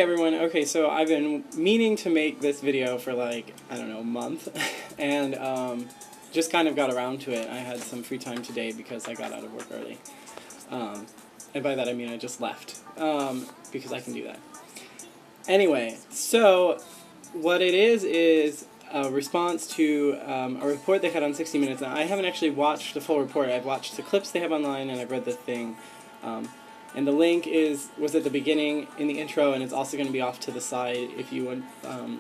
Everyone, okay, so I've been meaning to make this video for like, I don't know, a month, and just kind of got around to it. I had some free time today because I got out of work early, and by that I mean I just left, because I can do that. Anyway, so what it is a response to a report they had on 60 Minutes. Now, I haven't actually watched the full report. I've watched the clips they have online, and I've read the thing. And the link was at the beginning in the intro, and it's also going to be off to the side if you would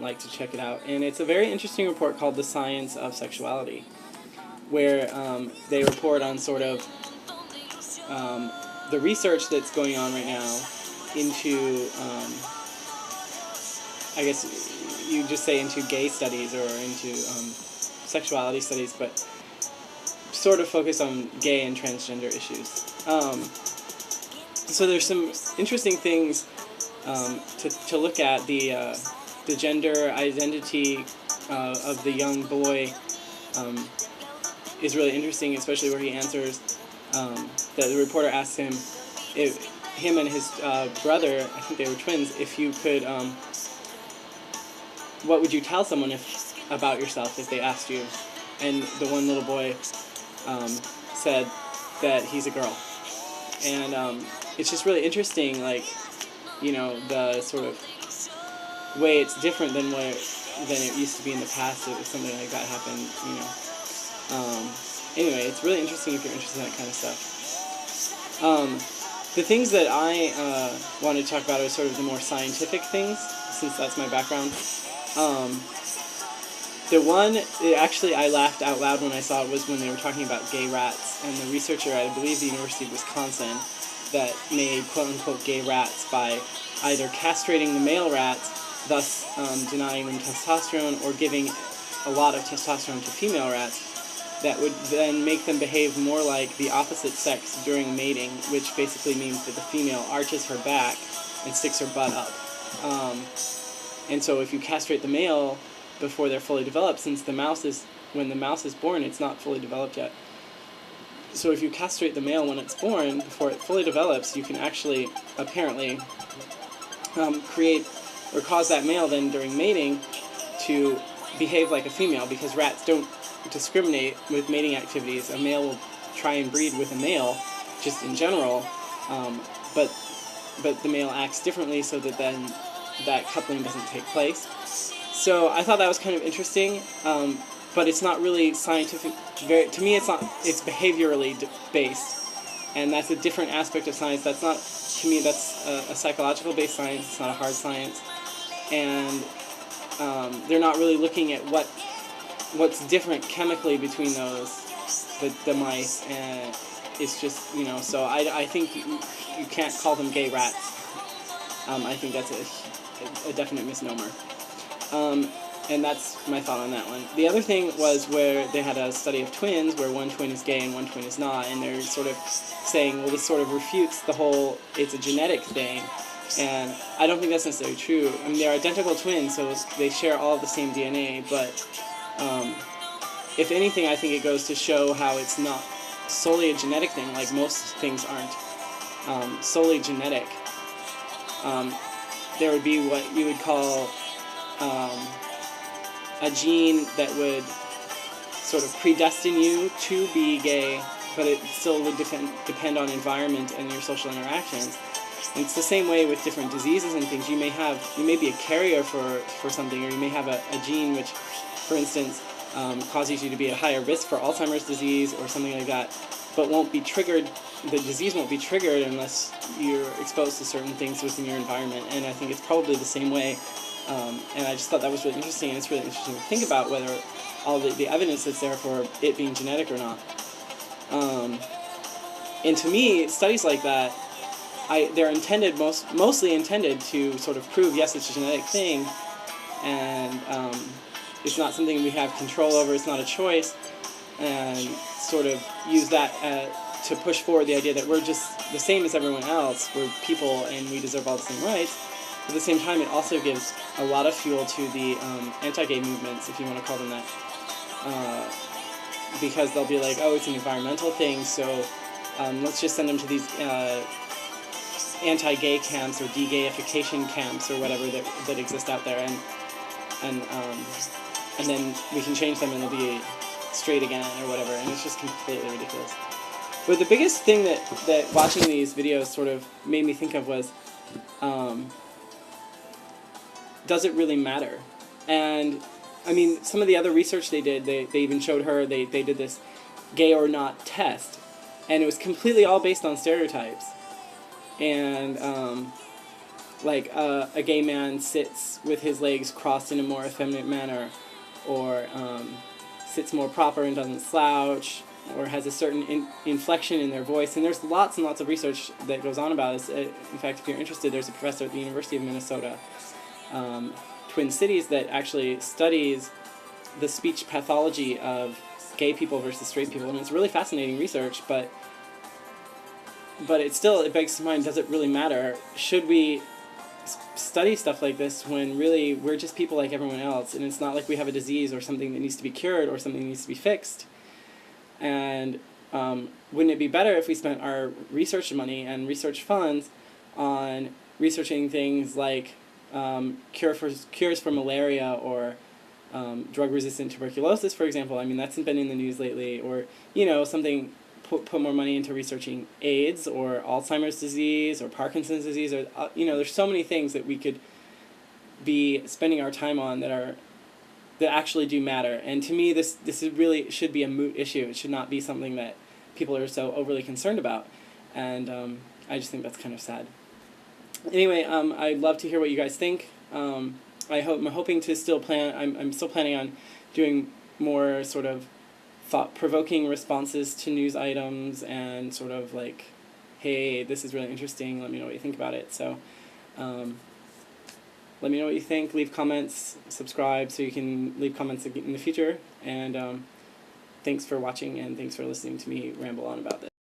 like to check it out. And it's a very interesting report called The Science of Sexuality, where they report on sort of the research that's going on right now into, I guess you just say into gay studies or into sexuality studies, but sort of focus on gay and transgender issues. So there's some interesting things to look at. The gender identity of the young boy is really interesting, especially where he answers that the reporter asks him, if him and his brother, I think they were twins, if you could, what would you tell someone about yourself if they asked you? And the one little boy said that he's a girl. And it's just really interesting, like, you know, the sort of way it's different than it used to be in the past if something like that happened, you know. Anyway, it's really interesting if you're interested in that kind of stuff. The things that I want to talk about are sort of the more scientific things, since that's my background. The one, actually I laughed out loud when I saw it, was when they were talking about gay rats, and the researcher at, I believe, the University of Wisconsin, that made quote-unquote gay rats by either castrating the male rats, thus denying them testosterone, or giving a lot of testosterone to female rats, that would then make them behave more like the opposite sex during mating, which basically means that the female arches her back and sticks her butt up. And so if you castrate the male before they're fully developed, since when the mouse is born, it's not fully developed yet. So if you castrate the male when it's born, before it fully develops, you can actually, apparently, create or cause that male then during mating to behave like a female, because rats don't discriminate with mating activities. A male will try and breed with a male, just in general, but the male acts differently so that then that coupling doesn't take place. So I thought that was kind of interesting, but it's not really scientific. To me, it's behaviorally based, and that's a different aspect of science. That's not, to me, that's a psychological based science. It's not a hard science, and they're not really looking at what's different chemically between the mice, and it's just, you know. So I think you can't call them gay rats. I think that's a definite misnomer. And that's my thought on that one. The other thing was where they had a study of twins, where one twin is gay and one twin is not, and they're sort of saying, well, this sort of refutes the whole, it's a genetic thing, and I don't think that's necessarily true. I mean, they're identical twins, so they share all of the same DNA, but if anything, I think it goes to show how it's not solely a genetic thing, like most things aren't solely genetic. There would be what you would call a gene that would sort of predestine you to be gay, but it still would depend on environment and your social interactions. And it's the same way with different diseases and things. You may be a carrier for something, or you may have a gene which, for instance, causes you to be at higher risk for Alzheimer's disease or something like that, but won't be triggered. The disease won't be triggered unless you're exposed to certain things within your environment. And I think it's probably the same way. And I just thought that was really interesting, and it's really interesting to think about whether all the evidence that's there for it being genetic or not. And to me, studies like that, they're intended, mostly intended to sort of prove, yes, it's a genetic thing, and it's not something we have control over, it's not a choice, and sort of use that to push forward the idea that we're just the same as everyone else, we're people and we deserve all the same rights. At the same time, it also gives a lot of fuel to the anti-gay movements, if you want to call them that, because they'll be like, oh, it's an environmental thing, so let's just send them to these anti-gay camps or de-gayification camps or whatever that exist out there, and then we can change them and they'll be straight again or whatever, and it's just completely ridiculous. But the biggest thing that watching these videos sort of made me think of was, does it really matter? And I mean, some of the other research they did, they even showed her, they did this gay or not test, and it was completely all based on stereotypes. And like a gay man sits with his legs crossed in a more effeminate manner, or sits more proper and doesn't slouch, or has a certain inflection in their voice. And there's lots and lots of research that goes on about this. In fact, if you're interested, there's a professor at the University of Minnesota, Twin Cities, that actually studies the speech pathology of gay people versus straight people. And it's really fascinating research, but it begs the mind, does it really matter? Should we study stuff like this when really we're just people like everyone else, and it's not like we have a disease or something that needs to be cured or something that needs to be fixed? And wouldn't it be better if we spent our research money and research funds on researching things like cures for malaria, or drug-resistant tuberculosis, for example? I mean, that's been in the news lately. Or, you know, something, put more money into researching AIDS or Alzheimer's disease or Parkinson's disease, or you know, there's so many things that we could be spending our time on that actually do matter. And to me, this really should be a moot issue. It should not be something that people are so overly concerned about. And I just think that's kind of sad. Anyway, I'd love to hear what you guys think. I'm hoping to still I'm still planning on doing more sort of thought-provoking responses to news items, and sort of like, hey, this is really interesting, let me know what you think about it. So let me know what you think, leave comments, subscribe so you can leave comments in the future, and thanks for watching, and thanks for listening to me ramble on about this.